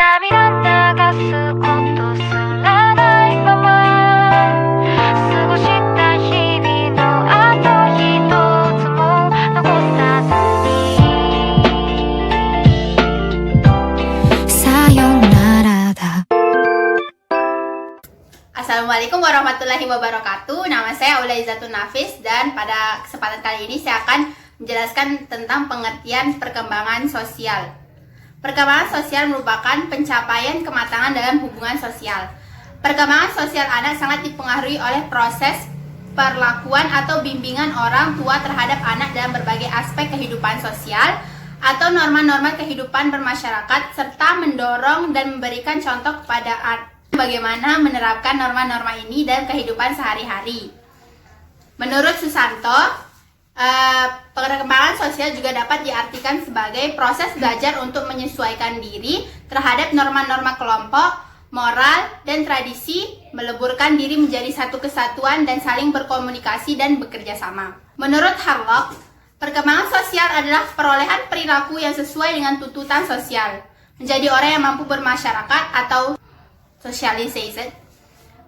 涙流すことすらないまま過ごした日々の後一つも残さずにさよならだ。 Assalamualaikum warahmatullahi wabarakatuh. Nama saya Aulaizatun Nafis dan pada kesempatan kali ini saya akan menjelaskan tentang pengertian perkembangan sosial. Perkembangan sosial merupakan pencapaian kematangan dalam hubungan sosial. Perkembangan sosial anak sangat dipengaruhi oleh proses perlakuan atau bimbingan orang tua terhadap anak dalam berbagai aspek kehidupan sosial atau norma-norma kehidupan bermasyarakat serta mendorong dan memberikan contoh kepada anak bagaimana menerapkan norma-norma ini dalam kehidupan sehari-hari. Menurut Susanto, perkembangan sosial juga dapat diartikan sebagai proses belajar untuk menyesuaikan diri terhadap norma-norma kelompok, moral, dan tradisi, meleburkan diri menjadi satu kesatuan dan saling berkomunikasi dan bekerja sama. Menurut Harlock, perkembangan sosial adalah perolehan perilaku yang sesuai dengan tuntutan sosial, menjadi orang yang mampu bermasyarakat atau socialization,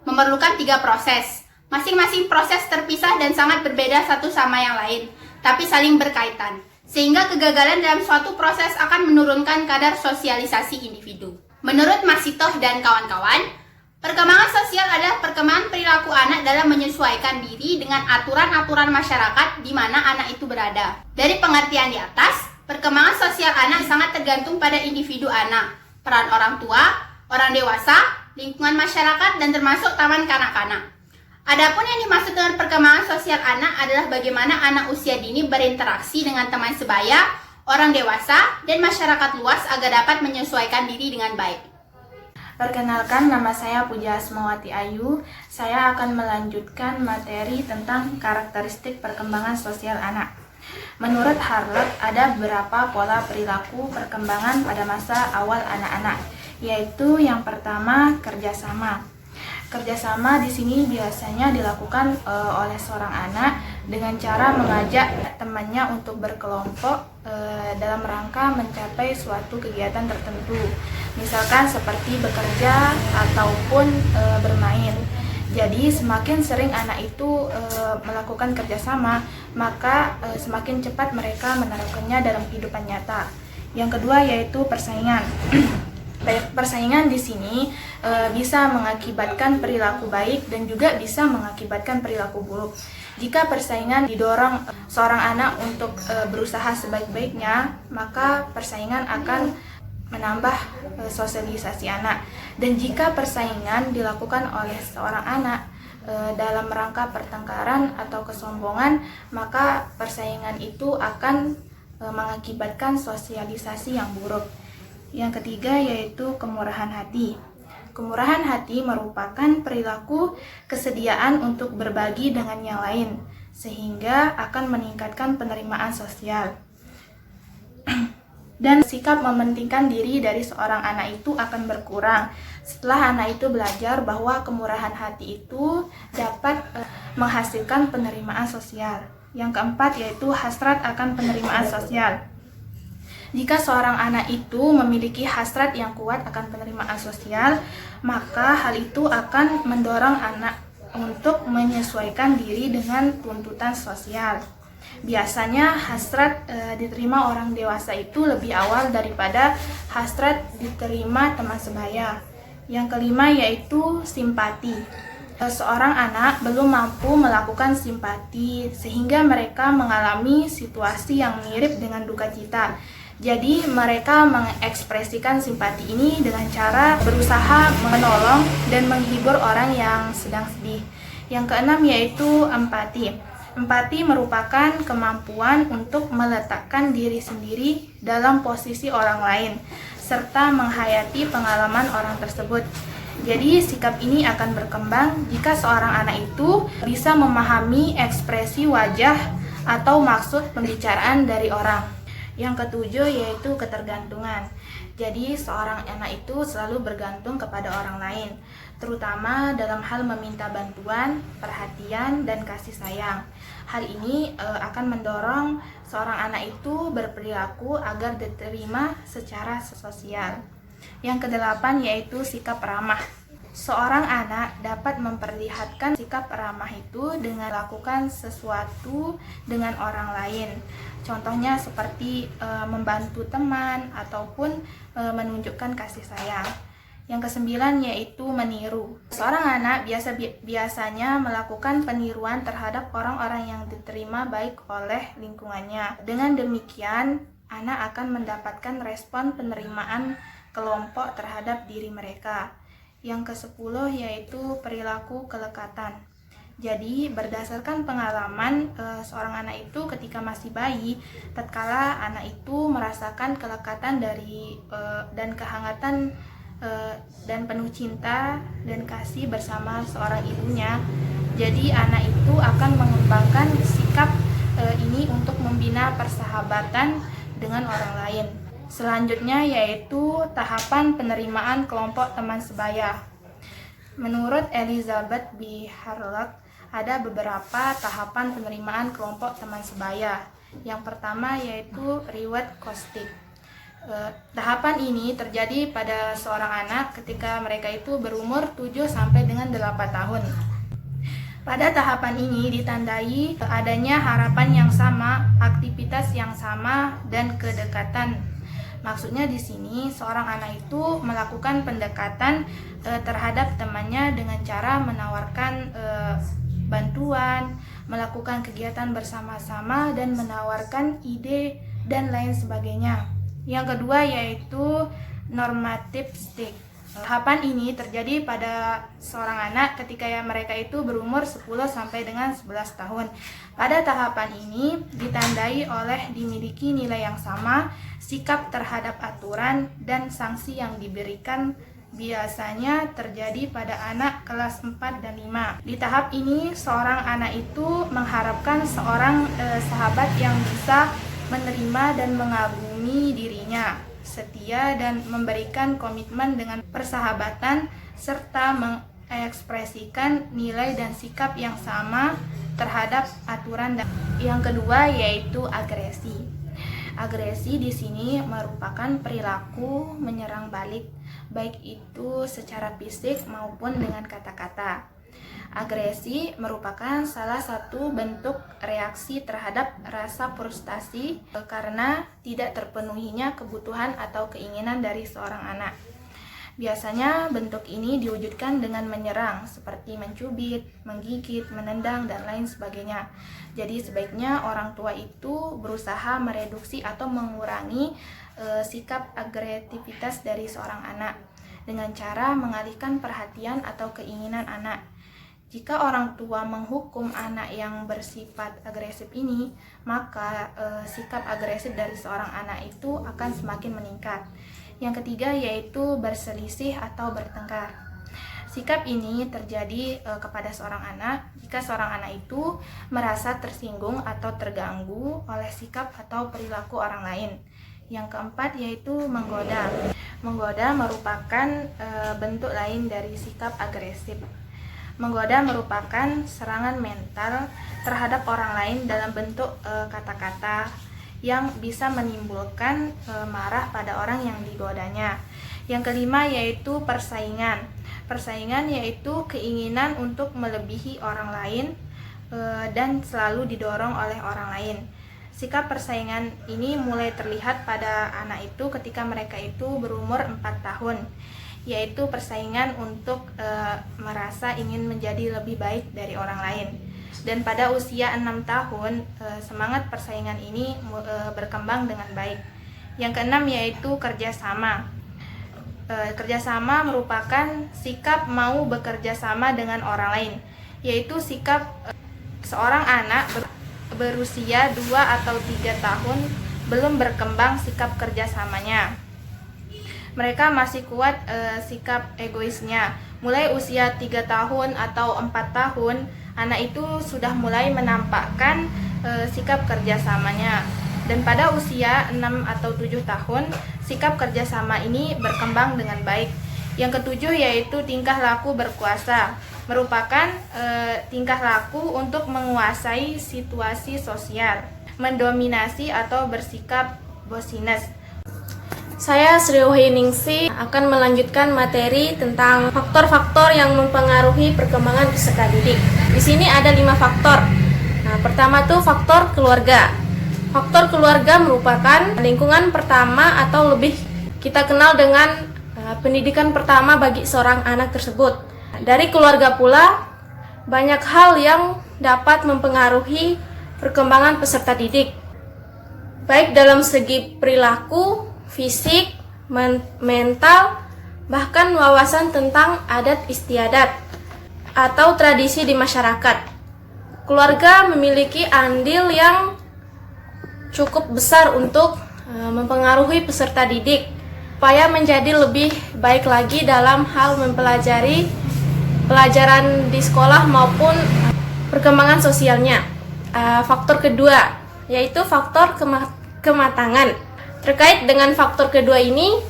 memerlukan 3 proses. Masing-masing proses terpisah dan sangat berbeda satu sama yang lain, tapi saling berkaitan, sehingga kegagalan dalam suatu proses akan menurunkan kadar sosialisasi individu. Menurut Masitoh dan kawan-kawan, perkembangan sosial adalah perkembangan perilaku anak dalam menyesuaikan diri dengan aturan-aturan masyarakat di mana anak itu berada. Dari pengertian di atas, perkembangan sosial anak sangat tergantung pada individu anak, peran orang tua, orang dewasa, lingkungan masyarakat, dan termasuk taman kanak-kanak. Adapun yang dimaksud dengan perkembangan sosial anak adalah bagaimana anak usia dini berinteraksi dengan teman sebaya, orang dewasa, dan masyarakat luas agar dapat menyesuaikan diri dengan baik. Perkenalkan, nama saya Puja Asmawati Ayu. Saya akan melanjutkan materi tentang karakteristik perkembangan sosial anak. Menurut Harlock, ada beberapa pola perilaku perkembangan pada masa awal anak-anak, yaitu yang pertama, kerjasama. Kerjasama di sini biasanya dilakukan oleh seorang anak dengan cara mengajak temannya untuk berkelompok dalam rangka mencapai suatu kegiatan tertentu, misalkan seperti bekerja ataupun bermain. Jadi semakin sering anak itu melakukan kerjasama, maka semakin cepat mereka menerapkannya dalam kehidupan nyata. Yang kedua yaitu persaingan. Persaingan di sini bisa mengakibatkan perilaku baik dan juga bisa mengakibatkan perilaku buruk. Jika persaingan didorong seorang anak untuk berusaha sebaik-baiknya, maka persaingan akan menambah sosialisasi anak. Dan jika persaingan dilakukan oleh seorang anak dalam rangka pertengkaran atau kesombongan, maka persaingan itu akan mengakibatkan sosialisasi yang buruk. Yang ketiga yaitu kemurahan hati. Kemurahan hati merupakan perilaku kesediaan untuk berbagi dengan yang lain, sehingga akan meningkatkan penerimaan sosial. Dan sikap mementingkan diri dari seorang anak itu akan berkurang setelah anak itu belajar bahwa kemurahan hati itu dapat menghasilkan penerimaan sosial. Yang keempat yaitu hasrat akan penerimaan sosial. Jika seorang anak itu memiliki hasrat yang kuat akan penerimaan sosial, maka hal itu akan mendorong anak untuk menyesuaikan diri dengan tuntutan sosial. Biasanya hasrat diterima orang dewasa itu lebih awal daripada hasrat diterima teman sebaya. Yang kelima yaitu simpati. Seorang anak belum mampu melakukan simpati sehingga mereka mengalami situasi yang mirip dengan duka cita. Jadi mereka mengekspresikan simpati ini dengan cara berusaha menolong dan menghibur orang yang sedang sedih. Yang keenam yaitu empati. Empati merupakan kemampuan untuk meletakkan diri sendiri dalam posisi orang lain, serta menghayati pengalaman orang tersebut. Jadi sikap ini akan berkembang jika seorang anak itu bisa memahami ekspresi wajah atau maksud pembicaraan dari orang. Yang ketujuh yaitu ketergantungan. Jadi seorang anak itu selalu bergantung kepada orang lain, terutama dalam hal meminta bantuan, perhatian, dan kasih sayang. Hal ini akan mendorong seorang anak itu berperilaku agar diterima secara sosial. Yang kedelapan yaitu sikap ramah. Seorang anak dapat memperlihatkan sikap ramah itu dengan melakukan sesuatu dengan orang lain. Contohnya seperti membantu teman ataupun menunjukkan kasih sayang. Yang kesembilan yaitu meniru. Seorang anak biasanya melakukan peniruan terhadap orang-orang yang diterima baik oleh lingkungannya. Dengan demikian, anak akan mendapatkan respon penerimaan kelompok terhadap diri mereka. Yang ke-10 yaitu perilaku kelekatan. Jadi berdasarkan pengalaman seorang anak itu ketika masih bayi, tatkala anak itu merasakan kelekatan dan kehangatan dan penuh cinta dan kasih bersama seorang ibunya. Jadi anak itu akan mengembangkan sikap ini untuk membina persahabatan dengan orang lain. Selanjutnya yaitu tahapan penerimaan kelompok teman sebaya. Menurut Elizabeth B. Harlock, ada beberapa tahapan penerimaan kelompok teman sebaya. Yang pertama yaitu reward costing. Tahapan ini terjadi pada seorang anak ketika mereka itu berumur 7 sampai dengan 8 tahun. Pada tahapan ini ditandai adanya harapan yang sama, aktivitas yang sama, dan kedekatan. Maksudnya di sini seorang anak itu melakukan pendekatan terhadap temannya dengan cara menawarkan bantuan, melakukan kegiatan bersama-sama, dan menawarkan ide dan lain sebagainya. Yang kedua yaitu normative stage. Tahapan ini terjadi pada seorang anak ketika mereka itu berumur 10 sampai dengan 11 tahun. Pada tahapan ini ditandai oleh dimiliki nilai yang sama, sikap terhadap aturan, dan sanksi yang diberikan biasanya terjadi pada anak kelas 4 dan 5. Di tahap ini seorang anak itu mengharapkan seorang sahabat yang bisa menerima dan mengagumi dirinya, setia dan memberikan komitmen dengan persahabatan, serta mengekspresikan nilai dan sikap yang sama terhadap aturan. Yang kedua yaitu agresi. Agresi di sini merupakan perilaku menyerang balik, baik itu secara fisik maupun dengan kata-kata. Agresi merupakan salah satu bentuk reaksi terhadap rasa frustasi karena tidak terpenuhinya kebutuhan atau keinginan dari seorang anak. Biasanya bentuk ini diwujudkan dengan menyerang seperti mencubit, menggigit, menendang, dan lain sebagainya. Jadi sebaiknya orang tua itu berusaha mereduksi atau mengurangi sikap agresivitas dari seorang anak dengan cara mengalihkan perhatian atau keinginan anak. Jika orang tua menghukum anak yang bersifat agresif ini, maka sikap agresif dari seorang anak itu akan semakin meningkat. Yang ketiga yaitu berselisih atau bertengkar. Sikap ini terjadi kepada seorang anak jika seorang anak itu merasa tersinggung atau terganggu oleh sikap atau perilaku orang lain. Yang keempat yaitu menggoda. Menggoda merupakan bentuk lain dari sikap agresif. Menggoda merupakan serangan mental terhadap orang lain dalam bentuk kata-kata yang bisa menimbulkan marah pada orang yang digodanya. Yang kelima yaitu persaingan. Persaingan yaitu keinginan untuk melebihi orang lain dan selalu didorong oleh orang lain. Sikap persaingan ini mulai terlihat pada anak itu ketika mereka itu berumur 4 tahun, yaitu persaingan untuk merasa ingin menjadi lebih baik dari orang lain. Dan pada usia 6 tahun, semangat persaingan ini berkembang dengan baik. Yang keenam yaitu kerjasama. Kerjasama merupakan sikap mau bekerja sama dengan orang lain, yaitu sikap seorang anak berusia 2 atau 3 tahun belum berkembang sikap kerjasamanya. Mereka masih kuat sikap egoisnya. Mulai usia 3 tahun atau 4 tahun, anak itu sudah mulai menampakkan sikap kerjasamanya. Dan pada usia 6 atau 7 tahun, sikap kerjasama ini berkembang dengan baik. Yang ketujuh yaitu tingkah laku berkuasa. Merupakan tingkah laku untuk menguasai situasi sosial, mendominasi atau bersikap bosines. Saya Sri Wahyuningsi akan melanjutkan materi tentang faktor-faktor yang mempengaruhi perkembangan peserta didik. Di sini ada 5 faktor. Nah, pertama tuh faktor keluarga. Faktor keluarga merupakan lingkungan pertama atau lebih kita kenal dengan pendidikan pertama bagi seorang anak tersebut. Dari keluarga pula banyak hal yang dapat mempengaruhi perkembangan peserta didik, baik dalam segi perilaku, fisik, mental, bahkan wawasan tentang adat istiadat atau tradisi di masyarakat. Keluarga memiliki andil yang cukup besar untuk mempengaruhi peserta didik supaya menjadi lebih baik lagi dalam hal mempelajari pelajaran di sekolah maupun perkembangan sosialnya. Faktor kedua yaitu faktor kematangan. Terkait dengan faktor kedua ini,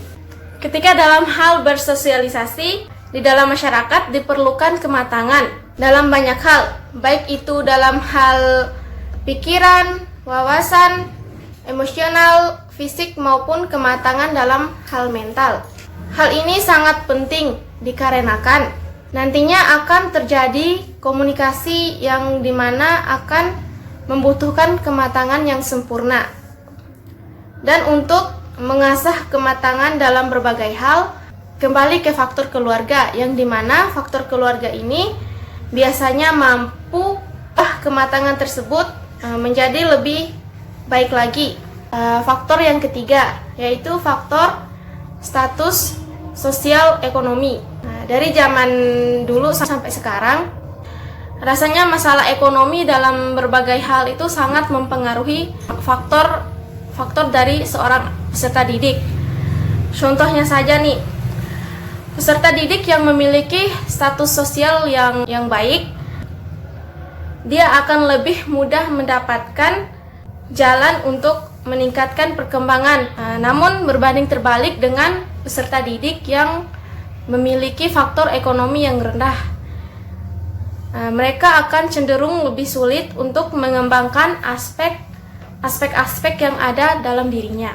ketika dalam hal bersosialisasi di dalam masyarakat diperlukan kematangan dalam banyak hal, baik itu dalam hal pikiran, wawasan, emosional, fisik maupun kematangan dalam hal mental. Hal ini sangat penting dikarenakan nantinya akan terjadi komunikasi yang dimana akan membutuhkan kematangan yang sempurna. Dan untuk mengasah kematangan dalam berbagai hal, kembali ke faktor keluarga, yang dimana faktor keluarga ini biasanya mampu kematangan tersebut menjadi lebih baik lagi. Faktor yang ketiga yaitu faktor status sosial ekonomi. Dari zaman dulu sampai sekarang, rasanya masalah ekonomi dalam berbagai hal itu sangat mempengaruhi faktor dari seorang peserta didik. Contohnya saja nih, peserta didik yang memiliki status sosial yang baik, dia akan lebih mudah mendapatkan jalan untuk meningkatkan perkembangan. Namun berbanding terbalik dengan peserta didik yang memiliki faktor ekonomi yang rendah, mereka akan cenderung lebih sulit untuk mengembangkan aspek-aspek yang ada dalam dirinya.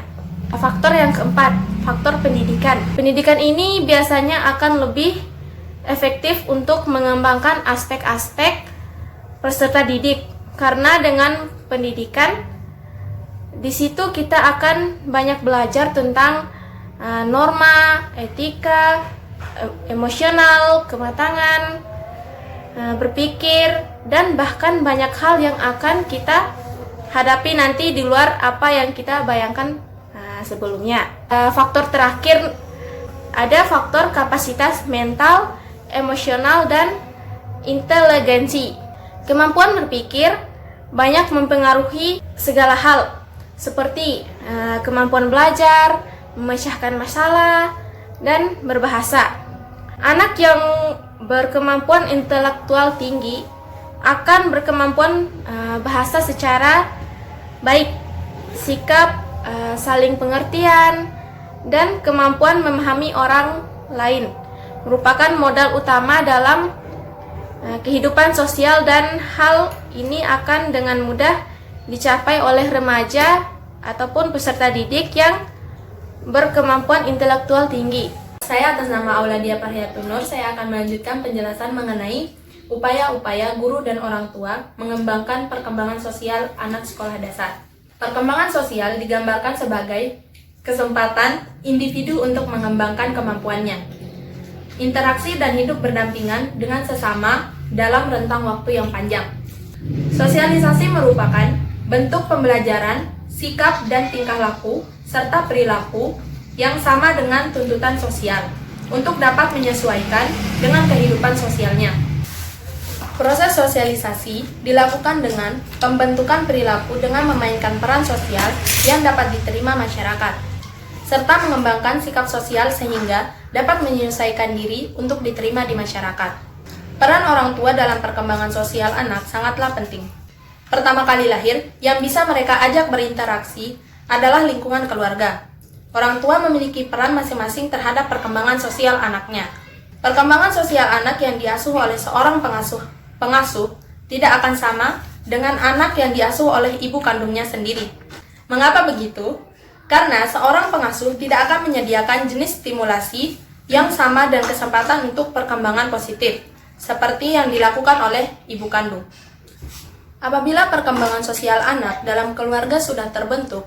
Faktor yang keempat, faktor pendidikan. Pendidikan ini biasanya akan lebih efektif untuk mengembangkan aspek-aspek peserta didik, karena dengan pendidikan di situ kita akan banyak belajar tentang norma, etika, emosional, kematangan, berpikir, dan bahkan banyak hal yang akan kita hadapi nanti di luar apa yang kita bayangkan sebelumnya. Faktor terakhir ada faktor kapasitas mental, emosional, dan inteligensi. Kemampuan berpikir banyak mempengaruhi segala hal, seperti kemampuan belajar, memecahkan masalah, dan berbahasa. Anak yang berkemampuan intelektual tinggi akan berkemampuan bahasa secara baik, sikap, saling pengertian, dan kemampuan memahami orang lain merupakan modal utama dalam kehidupan sosial, dan hal ini akan dengan mudah dicapai oleh remaja ataupun peserta didik yang berkemampuan intelektual tinggi. Saya atas nama Auladia Parhiatunur, saya akan melanjutkan penjelasan mengenai upaya-upaya guru dan orang tua mengembangkan perkembangan sosial anak sekolah dasar. Perkembangan sosial digambarkan sebagai kesempatan individu untuk mengembangkan kemampuannya, interaksi dan hidup berdampingan dengan sesama dalam rentang waktu yang panjang. Sosialisasi merupakan bentuk pembelajaran, sikap dan tingkah laku, serta perilaku yang sama dengan tuntutan sosial untuk dapat menyesuaikan dengan kehidupan sosialnya. Proses sosialisasi dilakukan dengan pembentukan perilaku dengan memainkan peran sosial yang dapat diterima masyarakat, serta mengembangkan sikap sosial sehingga dapat menyelesaikan diri untuk diterima di masyarakat. Peran orang tua dalam perkembangan sosial anak sangatlah penting. Pertama kali lahir, yang bisa mereka ajak berinteraksi adalah lingkungan keluarga. Orang tua memiliki peran masing-masing terhadap perkembangan sosial anaknya. Perkembangan sosial anak yang diasuh oleh seorang pengasuh tidak akan sama dengan anak yang diasuh oleh ibu kandungnya sendiri. Mengapa begitu? Karena seorang pengasuh tidak akan menyediakan jenis stimulasi yang sama dan kesempatan untuk perkembangan positif, seperti yang dilakukan oleh ibu kandung. Apabila perkembangan sosial anak dalam keluarga sudah terbentuk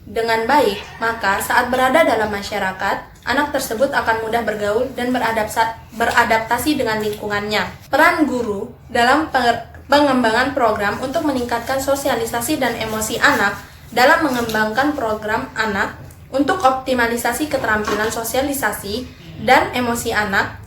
dengan baik, maka saat berada dalam masyarakat, anak tersebut akan mudah bergaul dan beradaptasi dengan lingkungannya. Peran guru dalam pengembangan program untuk meningkatkan sosialisasi dan emosi anak dalam mengembangkan program anak untuk optimalisasi keterampilan sosialisasi dan emosi anak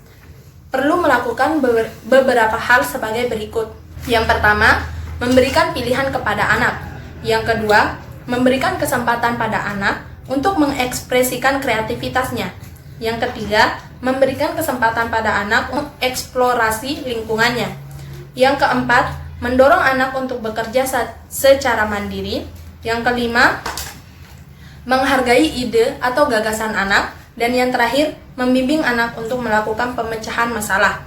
perlu melakukan beberapa hal sebagai berikut. Yang pertama, memberikan pilihan kepada anak. Yang kedua, memberikan kesempatan pada anak untuk mengekspresikan kreativitasnya. Yang ketiga, memberikan kesempatan pada anak untuk eksplorasi lingkungannya. Yang keempat, mendorong anak untuk bekerja secara mandiri. Yang kelima, menghargai ide atau gagasan anak. Dan yang terakhir, membimbing anak untuk melakukan pemecahan masalah.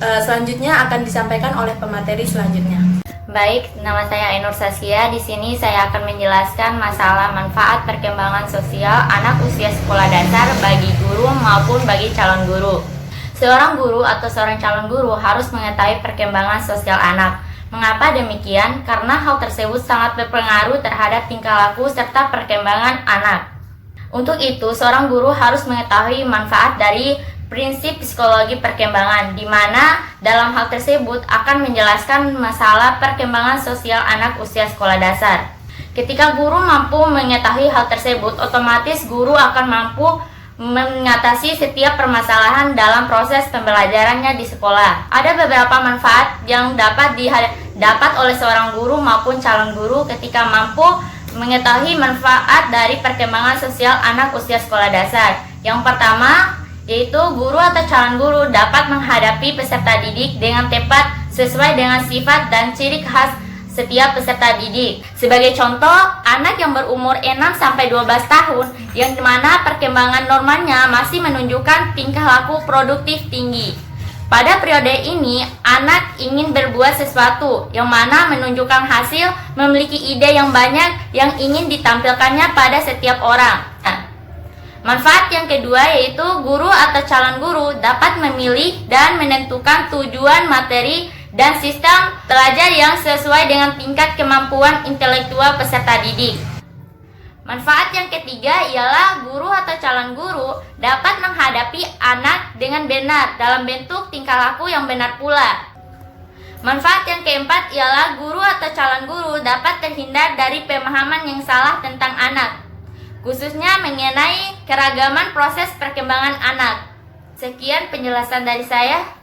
Selanjutnya akan disampaikan oleh pemateri selanjutnya. Baik, nama saya Ainur Saskia. Di sini saya akan menjelaskan masalah manfaat perkembangan sosial anak usia sekolah dasar bagi guru maupun bagi calon guru. Seorang guru atau seorang calon guru harus mengetahui perkembangan sosial anak. Mengapa demikian? Karena hal tersebut sangat berpengaruh terhadap tingkah laku serta perkembangan anak. Untuk itu, seorang guru harus mengetahui manfaat dari prinsip psikologi perkembangan, di mana dalam hal tersebut akan menjelaskan masalah perkembangan sosial anak usia sekolah dasar. Ketika guru mampu mengetahui hal tersebut, otomatis guru akan mampu mengatasi setiap permasalahan dalam proses pembelajarannya di sekolah. Ada beberapa manfaat yang dapat oleh seorang guru maupun calon guru ketika mampu mengetahui manfaat dari perkembangan sosial anak usia sekolah dasar. Yang pertama, yaitu guru atau calon guru dapat menghadapi peserta didik dengan tepat sesuai dengan sifat dan ciri khas setiap peserta didik. Sebagai contoh, anak yang berumur 6-12 tahun yang dimana perkembangan normalnya masih menunjukkan tingkah laku produktif tinggi. Pada periode ini, anak ingin berbuat sesuatu yang mana menunjukkan hasil, memiliki ide yang banyak yang ingin ditampilkannya pada setiap orang. Manfaat yang kedua yaitu guru atau calon guru dapat memilih dan menentukan tujuan materi dan sistem belajar yang sesuai dengan tingkat kemampuan intelektual peserta didik. Manfaat yang ketiga ialah guru atau calon guru dapat menghadapi anak dengan benar dalam bentuk tingkah laku yang benar pula. Manfaat yang keempat ialah guru atau calon guru dapat terhindar dari pemahaman yang salah tentang anak, khususnya mengenai keragaman proses perkembangan anak. Sekian penjelasan dari saya.